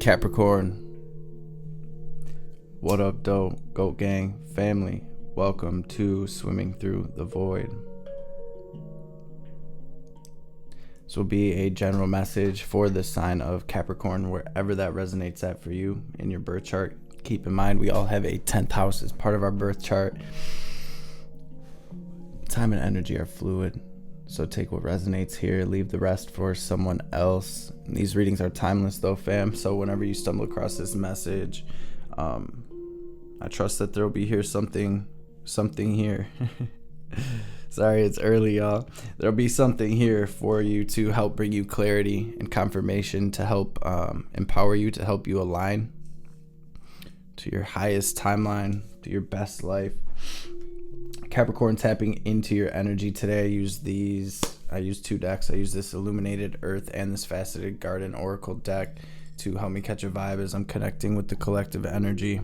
Capricorn, what up, dope, goat gang, family? Welcome to Swimming Through the Void. This will be a general message for the sign of Capricorn, wherever that resonates at for you in your birth chart. Keep in mind, we all have a 10th house as part of our birth chart. Time and energy are fluid, so take what resonates here, leave the rest for someone else. These readings are timeless though, fam, so whenever you stumble across this message, I trust that there will be something here. Sorry, it's early, y'all. There'll be something here for you to help bring you clarity and confirmation, to help empower you, to help you align to your highest timeline, to your best life. Capricorn, tapping into your energy today. I use two decks. I use this Illuminated Earth and this Faceted Garden Oracle deck to help me catch a vibe as I'm connecting with the collective energy.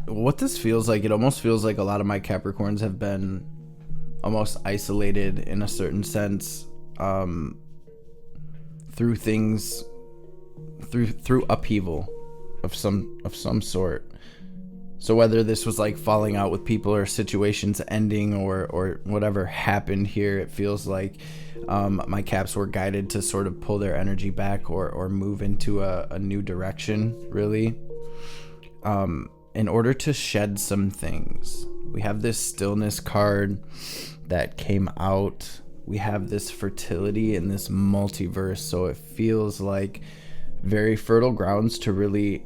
What this feels like, it almost feels like a lot of my Capricorns have been almost isolated in a certain sense, through things, through upheaval of some sort. So whether this was like falling out with people or situations ending or whatever happened here, it feels like my Caps were guided to sort of pull their energy back or move into a new direction, really, in order to shed some things. We have this stillness card that came out. We have this fertility in this multiverse, so it feels like very fertile grounds to really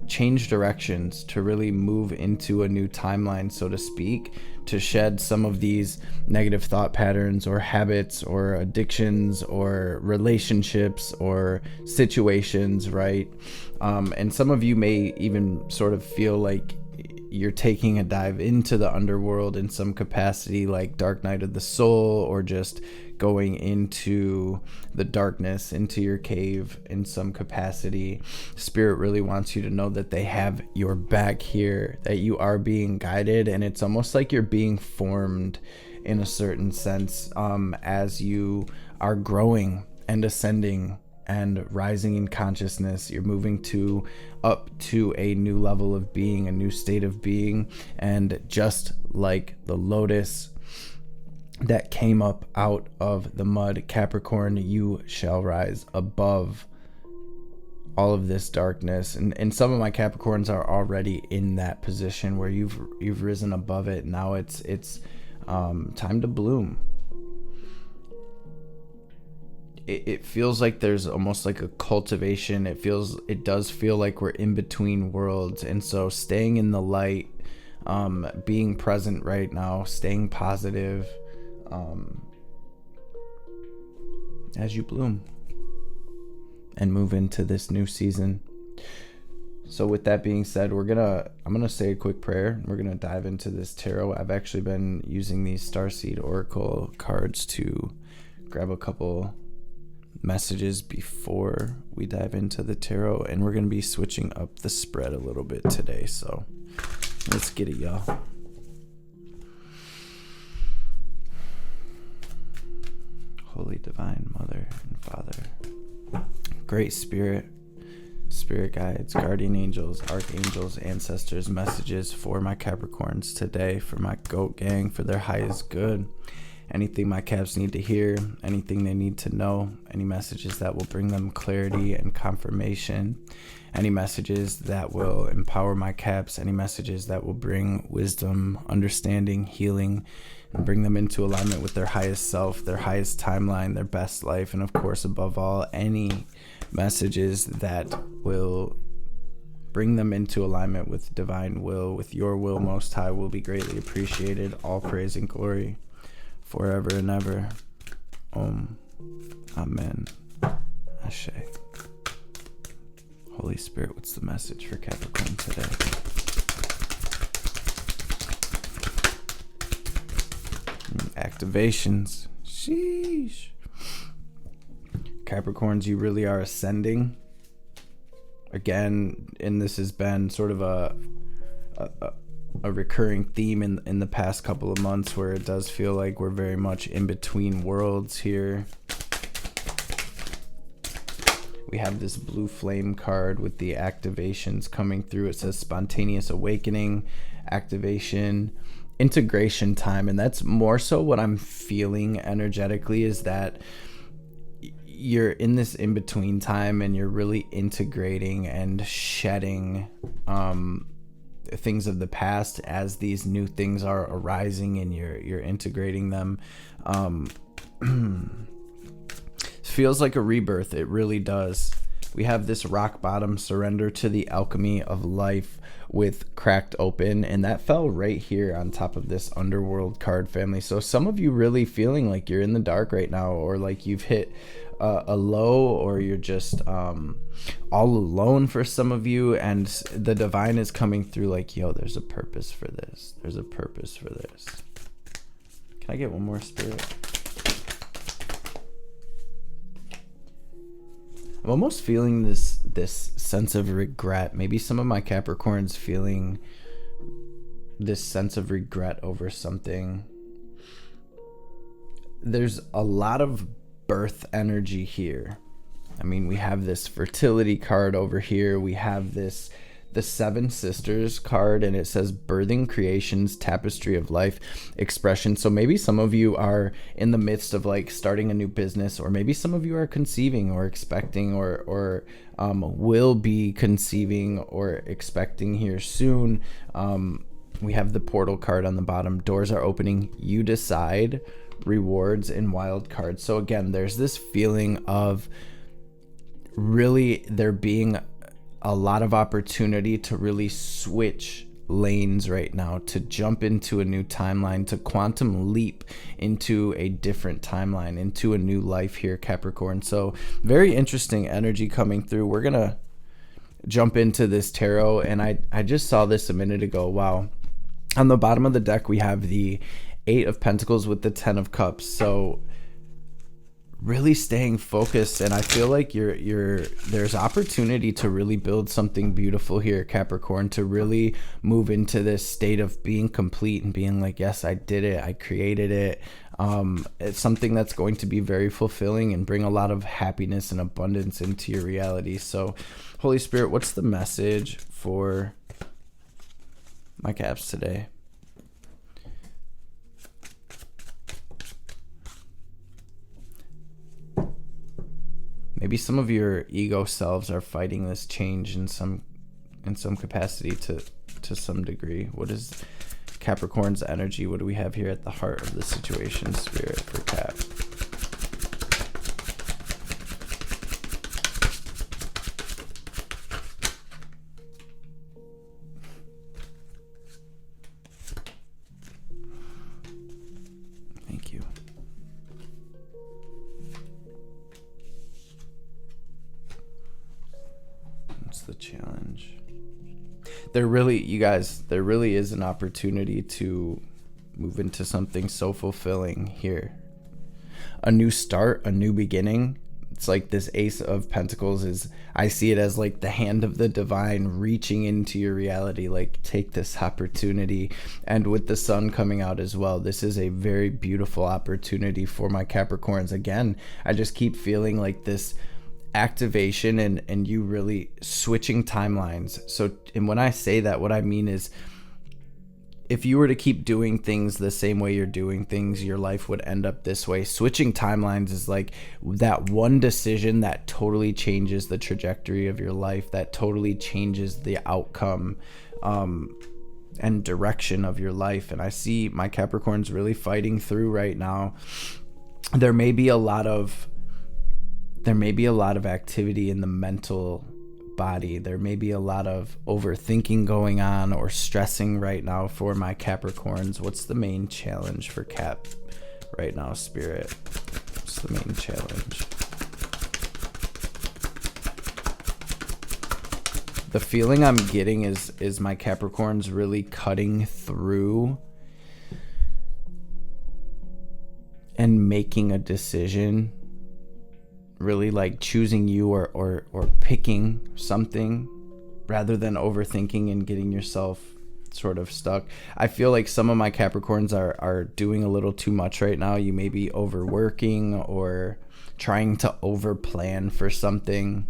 change directions, to really move into a new timeline, so to speak, to shed some of these negative thought patterns or habits or addictions or relationships or situations, right? And some of you may even sort of feel like you're taking a dive into the underworld in some capacity, like Dark Night of the Soul, or just going into the darkness, into your cave in some capacity. Spirit really wants you to know that they have your back here, that you are being guided, and it's almost like you're being formed in a certain sense, as you are growing and ascending and rising in consciousness. You're moving up to a new level of being, a new state of being, and just like the lotus that came up out of the mud, Capricorn, you shall rise above all of this darkness. And some of my Capricorns are already in that position where you've risen above it. Now it's time to bloom. It feels like there's almost like a cultivation. It does feel like we're in between worlds, and so staying in the light, being present right now, staying positive, as you bloom and move into this new season. So with that being said, I'm gonna say a quick prayer. We're gonna dive into this tarot. I've actually been using these Starseed Oracle cards to grab a couple messages before we dive into the tarot, and we're gonna be switching up the spread a little bit today, so let's get it, y'all. Holy Divine Mother and Father, Great Spirit guides, guardian angels, archangels, ancestors, messages for my Capricorns today, for my goat gang, for their highest good. Anything my Caps need to hear, anything they need to know, any messages that will bring them clarity and confirmation, any messages that will empower my Caps, any messages that will bring wisdom, understanding, healing, and bring them into alignment with their highest self, their highest timeline, their best life, and of course, above all, any messages that will bring them into alignment with divine will, with your will, Most High, will be greatly appreciated. All praise and glory forever and ever. Amen. Ashe. Holy Spirit, what's the message for Capricorn today? Activations. Sheesh. Capricorns, you really are ascending. Again, and this has been sort of a recurring theme in the past couple of months, where it does feel like we're very much in between worlds here. We have this blue flame card with the activations coming through. It says spontaneous awakening, activation, integration time. And that's more so what I'm feeling energetically, is that you're in this in-between time and you're really integrating and shedding things of the past as these new things are arising, and you're integrating them. Feels like a rebirth. It really does. We have this rock bottom, surrender to the alchemy of life with cracked open, and that fell right here on top of this underworld card, family. So some of you really feeling like you're in the dark right now, or like you've hit a low, or you're just all alone for some of you, and the divine is coming through like, yo, there's a purpose for this. There's a purpose for this. Can I get one more, Spirit? I'm almost feeling this sense of regret. Maybe some of my Capricorns feeling this sense of regret over something. There's a lot of birth energy here. I mean, we have this fertility card over here. We have the Seven Sisters card, and it says birthing creations, tapestry of life, expression. So maybe some of you are in the midst of like starting a new business, or maybe some of you are conceiving or expecting, or will be conceiving or expecting here soon. We have the portal card on the bottom. Doors are opening. You decide. Rewards and wild cards. So again, there's this feeling of really there being a lot of opportunity to really switch lanes right now, to jump into a new timeline, to quantum leap into a different timeline, into a new life here, Capricorn. So very interesting energy coming through. We're gonna jump into this tarot, and I just saw this a minute ago. Wow. On the bottom of the deck, we have the Eight of Pentacles with the Ten of Cups. So really staying focused, and I feel like there's opportunity to really build something beautiful here, Capricorn, to really move into this state of being complete and being like, yes, I did it, I created it. It's something that's going to be very fulfilling and bring a lot of happiness and abundance into your reality. So Holy Spirit, what's the message for my Caps today? Maybe some of your ego selves are fighting this change in some capacity to some degree. What is Capricorn's energy? What do we have here at the heart of the situation, Spirit, for Cap? Thank you. The challenge. There really is an opportunity to move into something so fulfilling here. A new start, a new beginning. It's like this Ace of Pentacles I see it as like the hand of the divine reaching into your reality, like take this opportunity. And with the sun coming out as well, this is a very beautiful opportunity for my Capricorns. Again, I just keep feeling like this activation and you really switching timelines. So, and when I say that, what I mean is, if you were to keep doing things the same way you're doing things, your life would end up this way. Switching timelines is like that one decision that totally changes the trajectory of your life, that totally changes the outcome and direction of your life. And I see my Capricorns really fighting through right now. There may be a lot of activity in the mental body. There may be a lot of overthinking going on or stressing right now for my Capricorns. What's the main challenge for Cap right now, Spirit? What's the main challenge? The feeling I'm getting is my Capricorns really cutting through and making a decision, really like choosing you or picking something rather than overthinking and getting yourself sort of stuck. I feel like some of my Capricorns are doing a little too much right now. You may be overworking or trying to over plan for something.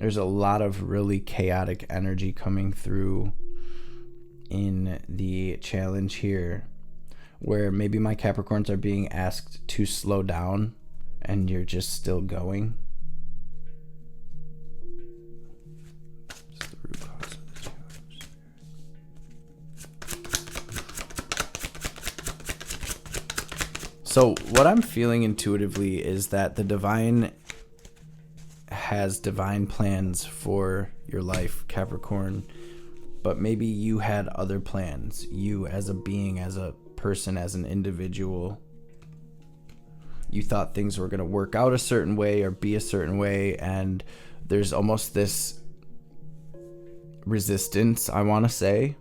There's a lot of really chaotic energy coming through in the challenge here, where maybe my Capricorns are being asked to slow down and you're just still going. What's the root cause of the challenge? So what I'm feeling intuitively is that the divine has divine plans for your life, Capricorn, but maybe you had other plans. You as a being, as a person, as an individual, you thought things were going to work out a certain way or be a certain way, and there's almost this resistance, I want to say,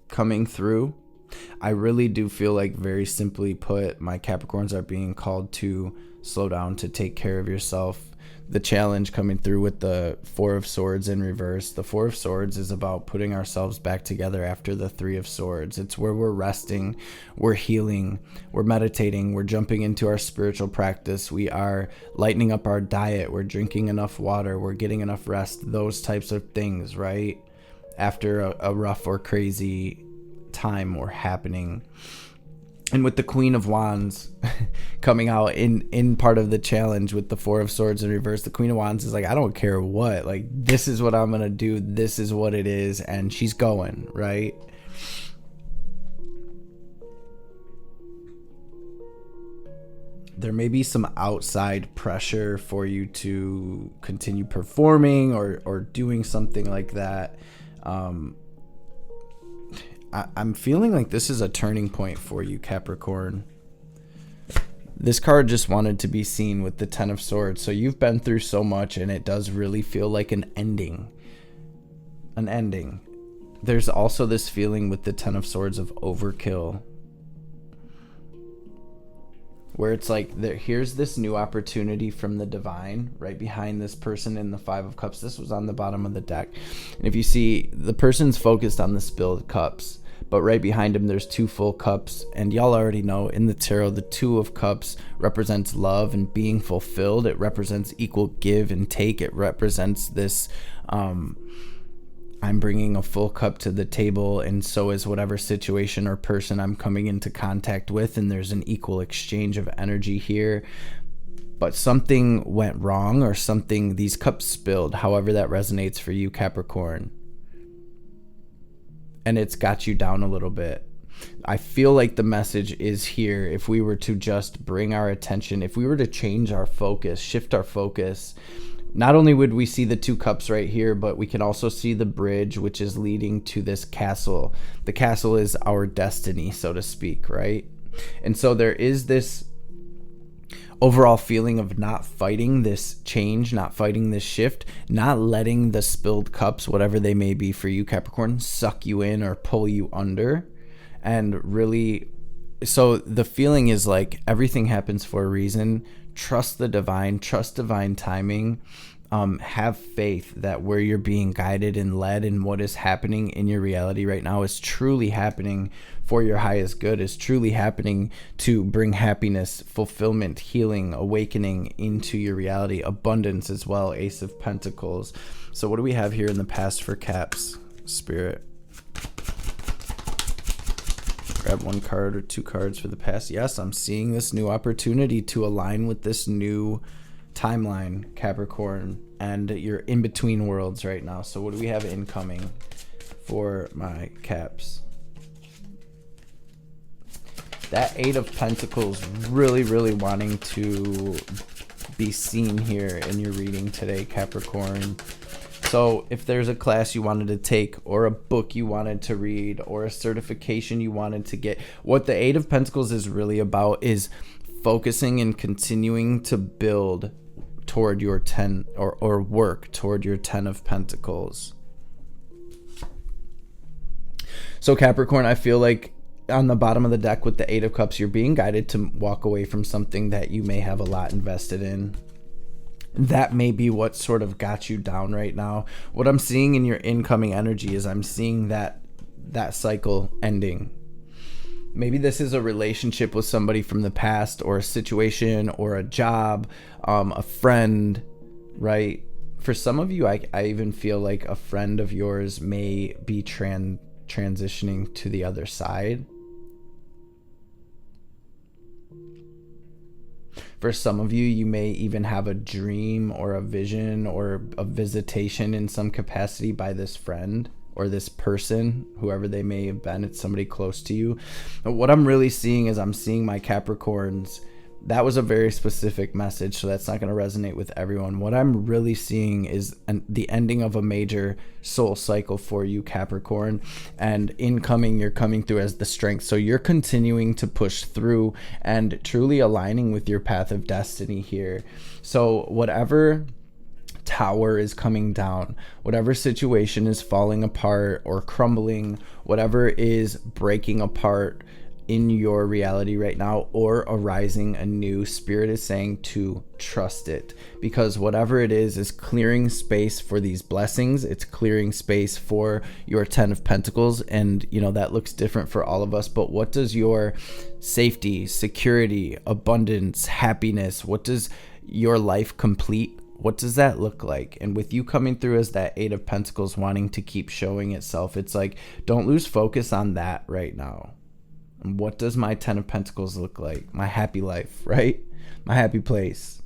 coming through. I really do feel like, very simply put, my Capricorns are being called to slow down, to take care of yourself. The challenge coming through with the Four of Swords in reverse. The Four of Swords is about putting ourselves back together after the Three of Swords. It's where we're resting, we're healing, we're meditating, we're jumping into our spiritual practice, we are lightening up our diet, we're drinking enough water, we're getting enough rest, those types of things, right? After a rough or crazy time or happening. And with the Queen of Wands coming out in part of the challenge with the Four of Swords in reverse, the Queen of Wands is like, I don't care what, like, this is what I'm going to do. This is what it is. And she's going, right? There may be some outside pressure for you to continue performing or doing something like that. I'm feeling like this is a turning point for you, Capricorn. This card just wanted to be seen with the Ten of Swords. So you've been through so much, and it does really feel like an ending. An ending. There's also this feeling with the Ten of Swords of overkill, where it's like, here's this new opportunity from the divine right behind this person in the Five of Cups. This was on the bottom of the deck. And if you see, the person's focused on the spilled cups, but right behind him there's two full cups. And y'all already know, in the tarot, the Two of Cups represents love and being fulfilled. It represents equal give and take. It represents this, I'm bringing a full cup to the table, and so is whatever situation or person I'm coming into contact with, and there's an equal exchange of energy here. But something went wrong, or something, these cups spilled, however that resonates for you, Capricorn, and it's got you down a little bit. I feel like the message is here. If we were to just bring our attention, if we were to change our focus, shift our focus, not only would we see the two cups right here, but we can also see the bridge, which is leading to this castle. The castle is our destiny, so to speak, right? And so there is this overall feeling of not fighting this change, not fighting this shift, not letting the spilled cups, whatever they may be for you, Capricorn, suck you in or pull you under. And really, so the feeling is like, everything happens for a reason. Trust the divine, trust divine timing. Have faith that where you're being guided and led and what is happening in your reality right now is truly happening for your highest good, is truly happening to bring happiness, fulfillment, healing, awakening into your reality, abundance as well. Ace of Pentacles. So what do we have here in the past for Caps, Spirit? Grab one card or two cards for the past. Yes, I'm seeing this new opportunity to align with this new timeline, Capricorn, and you're in between worlds right now. So what do we have incoming for my Caps? That Eight of Pentacles really wanting to be seen here in your reading today, Capricorn. So if there's a class you wanted to take, or a book you wanted to read, or a certification you wanted to get, what the Eight of Pentacles is really about is focusing and continuing to build toward your 10, or work toward your 10 of Pentacles. So Capricorn, I feel like on the bottom of the deck with the Eight of Cups, you're being guided to walk away from something that you may have a lot invested in. That may be what sort of got you down right now. What I'm seeing in your incoming energy is I'm seeing that cycle ending. Maybe this is a relationship with somebody from the past, or a situation, or a job, a friend, right? For some of you, I even feel like a friend of yours may be transitioning to the other side. For some of you, you may even have a dream or a vision or a visitation in some capacity by this friend or this person, whoever they may have been. It's somebody close to you. But what I'm really seeing is I'm seeing my Capricorns. That was a very specific message, so that's not going to resonate with everyone. What I'm really seeing is the ending of a major soul cycle for you, Capricorn, and incoming, you're coming through as the strength. So you're continuing to push through and truly aligning with your path of destiny here. So whatever tower is coming down, whatever situation is falling apart or crumbling, whatever is breaking apart in your reality right now or arising anew, Spirit is saying to trust it, because whatever it is clearing space for these blessings. It's clearing space for your 10 of Pentacles, and you know that looks different for all of us. But what does your safety, security, abundance, happiness, what does your life complete? What does that look like? And with you coming through as that 8 of Pentacles wanting to keep showing itself, it's like, don't lose focus on that right now. What does my 10 of Pentacles look like? My happy life, right? My happy place.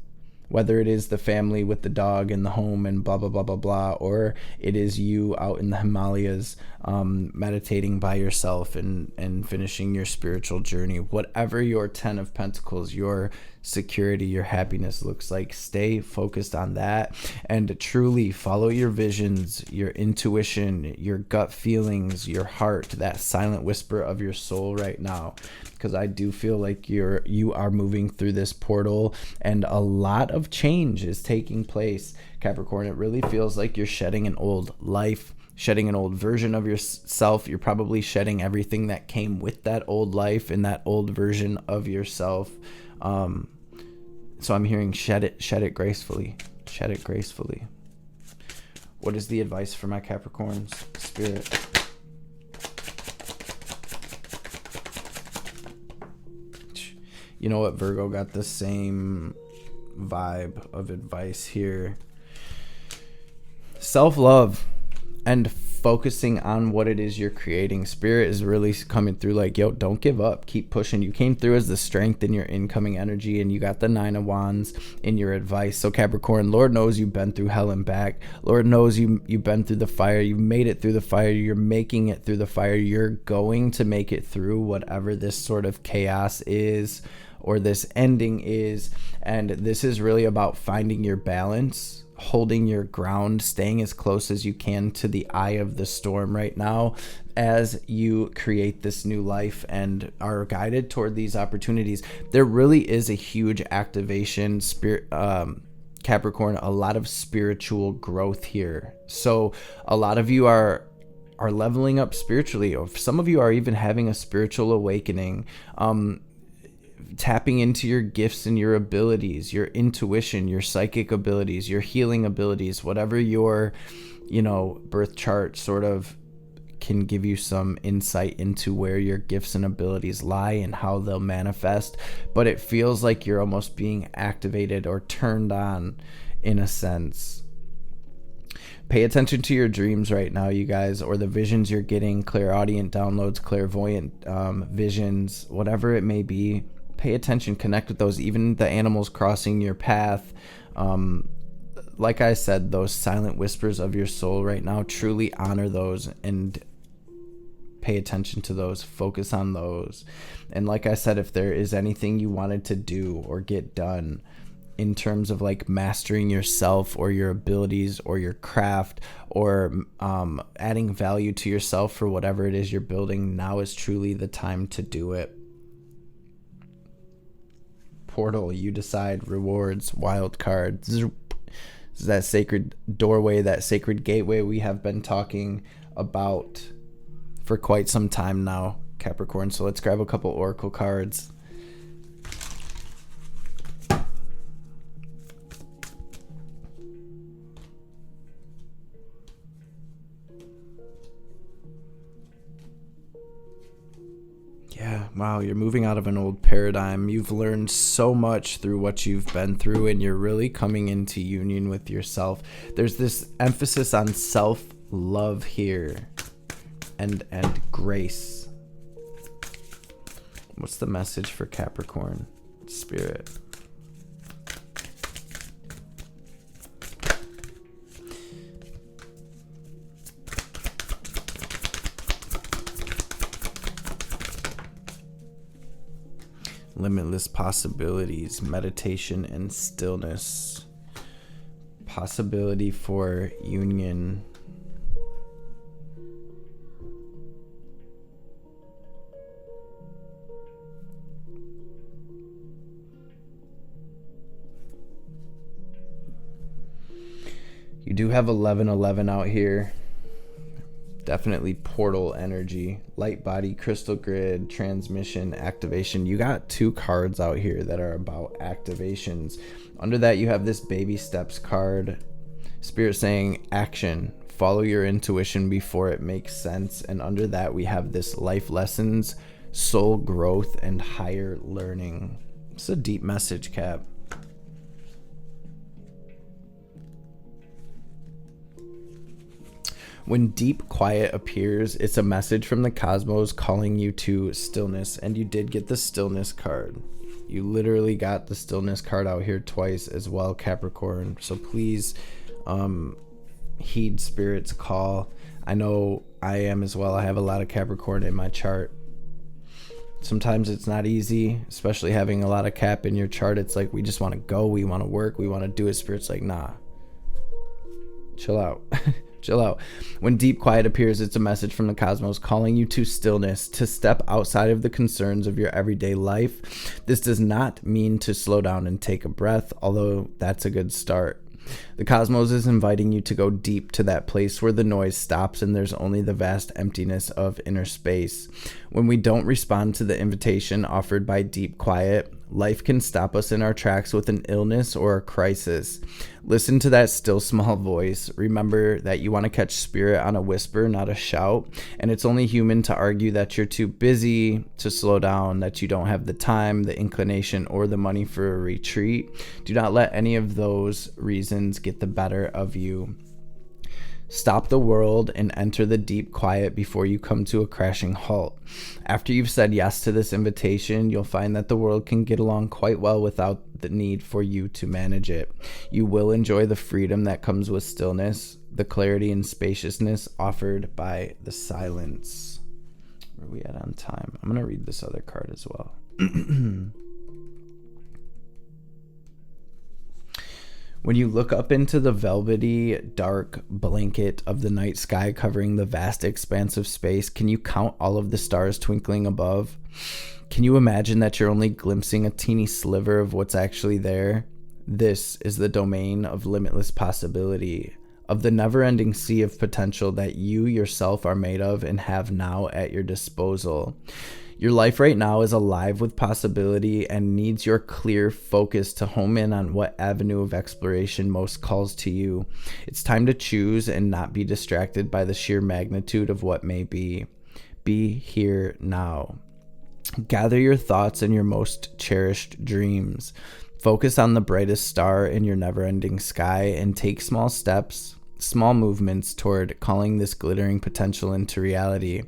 Whether it is the family with the dog and the home and blah, blah, blah, blah, blah, or it is you out in the Himalayas meditating by yourself and finishing your spiritual journey. Whatever your 10 of Pentacles, your security, your happiness looks like, stay focused on that and truly follow your visions, your intuition, your gut feelings, your heart, that silent whisper of your soul right now. Because I do feel like you are moving through this portal and a lot of change is taking place, Capricorn. It really feels like you're shedding an old life, shedding an old version of yourself. You're probably shedding everything that came with that old life and that old version of yourself. So I'm hearing shed it gracefully. Shed it gracefully. What is the advice for my Capricorns, Spirit? You know what, Virgo got the same vibe of advice here. Self-love and focusing on what it is you're creating. Spirit is really coming through like, yo, don't give up. Keep pushing. You came through as the strength in your incoming energy, and you got the 9 of Wands in your advice. So Capricorn, Lord knows you've been through hell and back. Lord knows you've been through the fire. You've made it through the fire. You're making it through the fire. You're going to make it through whatever this sort of chaos is or this ending is. And this is really about finding your balance, holding your ground, staying as close as you can to the eye of the storm right now as you create this new life and are guided toward these opportunities. There really is a huge activation, spirit, Capricorn, a lot of spiritual growth here. So a lot of you are leveling up spiritually, or some of you are even having a spiritual awakening, tapping into your gifts and your abilities, your intuition, your psychic abilities, your healing abilities, whatever your, birth chart sort of can give you some insight into where your gifts and abilities lie and how they'll manifest. But it feels like you're almost being activated or turned on in a sense. Pay attention to your dreams right now, you guys, or the visions you're getting, clairaudient downloads, clairvoyant visions, whatever it may be. Pay attention, connect with those, even the animals crossing your path. Like I said, those silent whispers of your soul right now, truly honor those and pay attention to those, focus on those. And like I said, if there is anything you wanted to do or get done in terms of like mastering yourself or your abilities or your craft or adding value to yourself for whatever it is you're building, now is truly the time to do it. Portal, you decide. Rewards, wild cards. This is that sacred doorway, that sacred gateway we have been talking about for quite some time now, Capricorn. So let's grab a couple oracle cards. Yeah, wow, you're moving out of an old paradigm. You've learned so much through what you've been through, and you're really coming into union with yourself. There's this emphasis on self-love here and grace. What's the message for Capricorn spirit? Limitless possibilities, meditation and stillness. Possibility for union. You do have 1111 out here. Definitely portal energy, light body, crystal grid, transmission, activation. You got 2 cards out here that are about activations. Under that, you have this baby steps card. Spirit saying action, follow your intuition before it makes sense. And under that, we have this life lessons, soul growth, and higher learning. It's a deep message, Cap. When deep quiet appears, it's a message from the cosmos calling you to stillness. And you did get the stillness card. You literally got the stillness card out here twice as well, Capricorn. So please heed Spirit's call. I know I am as well. I have a lot of Capricorn in my chart. Sometimes it's not easy, especially having a lot of Cap in your chart. It's like we just want to go, we want to work, we want to do it. Spirit's like, nah, chill out. Chill out. When deep quiet appears, it's a message from the cosmos calling you to stillness, to step outside of the concerns of your everyday life. This does not mean to slow down and take a breath, although that's a good start. The cosmos is inviting you to go deep to that place where the noise stops and there's only the vast emptiness of inner space. When we don't respond to the invitation offered by deep quiet, life can stop us in our tracks with an illness or a crisis. Listen to that still small voice. Remember that you want to catch Spirit on a whisper, not a shout. And it's only human to argue that you're too busy to slow down, that you don't have the time, the inclination, or the money for a retreat. Do not let any of those reasons get the better of you. Stop the world and enter the deep quiet before you come to a crashing halt. After you've said yes to this invitation, you'll find that the world can get along quite well without the need for you to manage it. You will enjoy the freedom that comes with stillness, the clarity and spaciousness offered by the silence. Where are we at on time? I'm going to read this other card as well. When you look up into the velvety, dark blanket of the night sky covering the vast expanse of space, can you count all of the stars twinkling above? Can you imagine that you're only glimpsing a teeny sliver of what's actually there? This is the domain of limitless possibility, of the never-ending sea of potential that you yourself are made of and have now at your disposal. Your life right now is alive with possibility and needs your clear focus to home in on what avenue of exploration most calls to you. It's time to choose and not be distracted by the sheer magnitude of what may be. Be here now. Gather your thoughts and your most cherished dreams. Focus on the brightest star in your never-ending sky and take small steps, small movements toward calling this glittering potential into reality.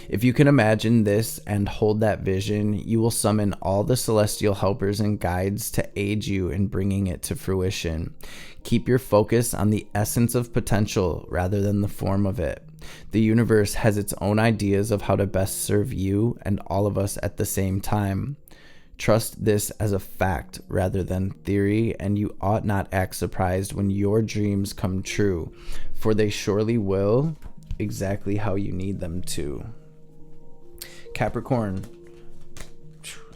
If you can imagine this and hold that vision, you will summon all the celestial helpers and guides to aid you in bringing it to fruition. Keep your focus on the essence of potential rather than the form of it. The universe has its own ideas of how to best serve you and all of us at the same time. Trust this as a fact rather than theory, and you ought not act surprised when your dreams come true, for they surely will, exactly how you need them to. Capricorn,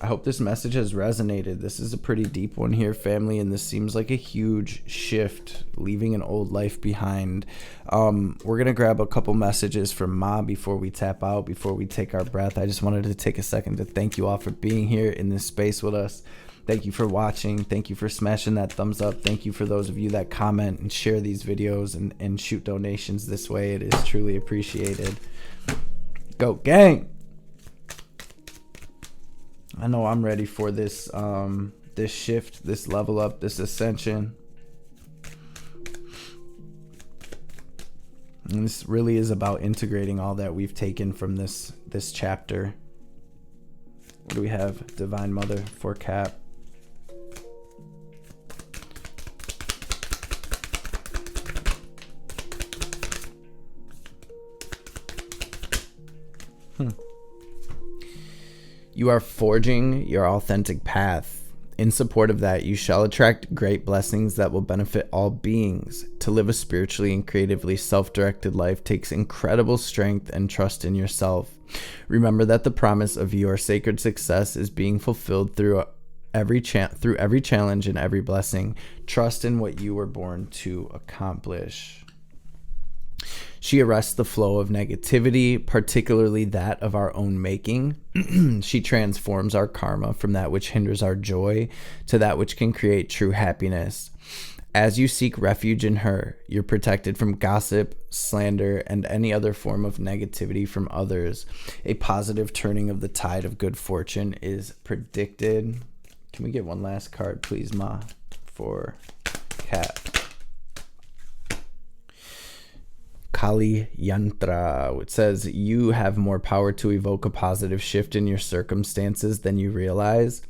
I hope this message has resonated. This is a pretty deep one here, family, and this seems like a huge shift, leaving an old life behind. We're going to grab a couple messages from Ma before we tap out, before we take our breath. I just wanted to take a second to thank you all for being here in this space with us. Thank you for watching. Thank you for smashing that thumbs up. Thank you for those of you that comment and share these videos and shoot donations this way. It is truly appreciated. Go gang! I know I'm ready for this this shift, this level up, this ascension. And this really is about integrating all that we've taken from this chapter. What do we have? Divine Mother for Cap. You are forging your authentic path. In support of that, you shall attract great blessings that will benefit all beings. To live a spiritually and creatively self-directed life takes incredible strength and trust in yourself. Remember that the promise of your sacred success is being fulfilled through every challenge and every blessing. Trust in what you were born to accomplish. She arrests the flow of negativity, particularly that of our own making. She transforms our karma from that which hinders our joy to that which can create true happiness. As you seek refuge in her, you're protected from gossip, slander, and any other form of negativity from others. A positive turning of the tide of good fortune is predicted. Can we get one last card, please, Ma, for Cat? Kali Yantra. It says, you have more power to evoke a positive shift in your circumstances than you realize.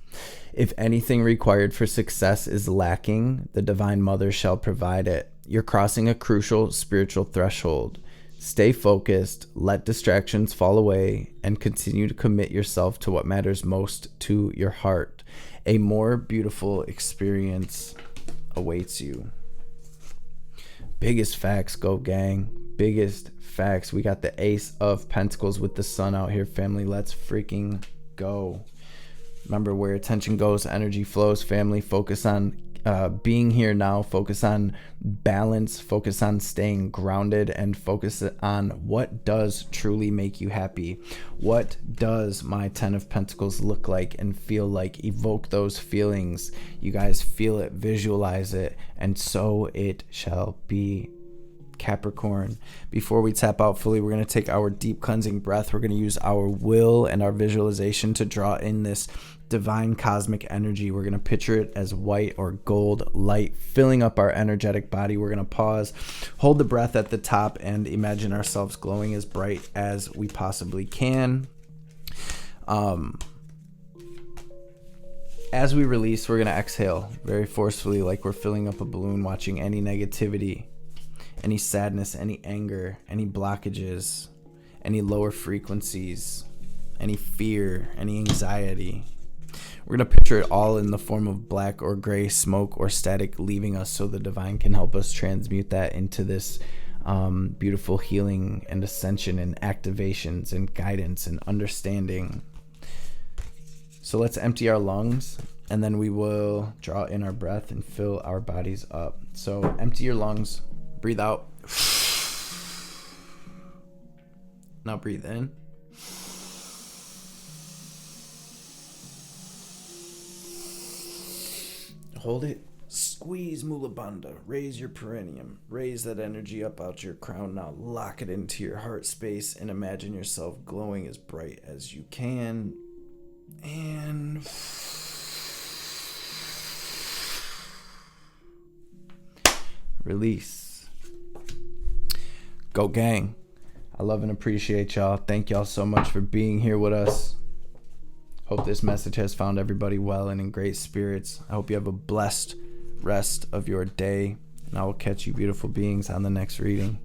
If anything required for success is lacking, the Divine Mother shall provide it. You're crossing a crucial spiritual threshold. Stay focused, let distractions fall away, and continue to commit yourself to what matters most to your heart. A more beautiful experience awaits you. Biggest facts, go gang. Biggest facts. We got the Ace of Pentacles with the Sun out here, family. Let's freaking go. Remember, where attention goes, energy flows, family. Focus on being here now. Focus on balance. Focus on staying grounded, and focus on what does truly make you happy. What does my 10 of Pentacles look like and feel like? Evoke those feelings. You guys feel it, visualize it, and so it shall be. Capricorn. Before we tap out fully, we're going to take our deep cleansing breath. We're going to use our will and our visualization to draw in this divine cosmic energy. We're going to picture it as white or gold light filling up our energetic body. We're going to pause, hold the breath at the top, and imagine ourselves glowing as bright as we possibly can. As we release, we're going to exhale very forcefully, like we're filling up a balloon, watching any negativity, any sadness, any anger, any blockages, any lower frequencies, any fear, any anxiety. We're going to picture it all in the form of black or gray smoke or static leaving us, so the divine can help us transmute that into this beautiful healing and ascension and activations and guidance and understanding. So let's empty our lungs, and then we will draw in our breath and fill our bodies up. So empty your lungs. Breathe out. Now breathe in. Hold it. Squeeze Mula Bandha. Raise your perineum. Raise that energy up out your crown. Now lock it into your heart space and imagine yourself glowing as bright as you can. And release. Go gang. I love and appreciate y'all. Thank y'all so much for being here with us. Hope this message has found everybody well and in great spirits. I hope you have a blessed rest of your day. And I will catch you beautiful beings on the next reading.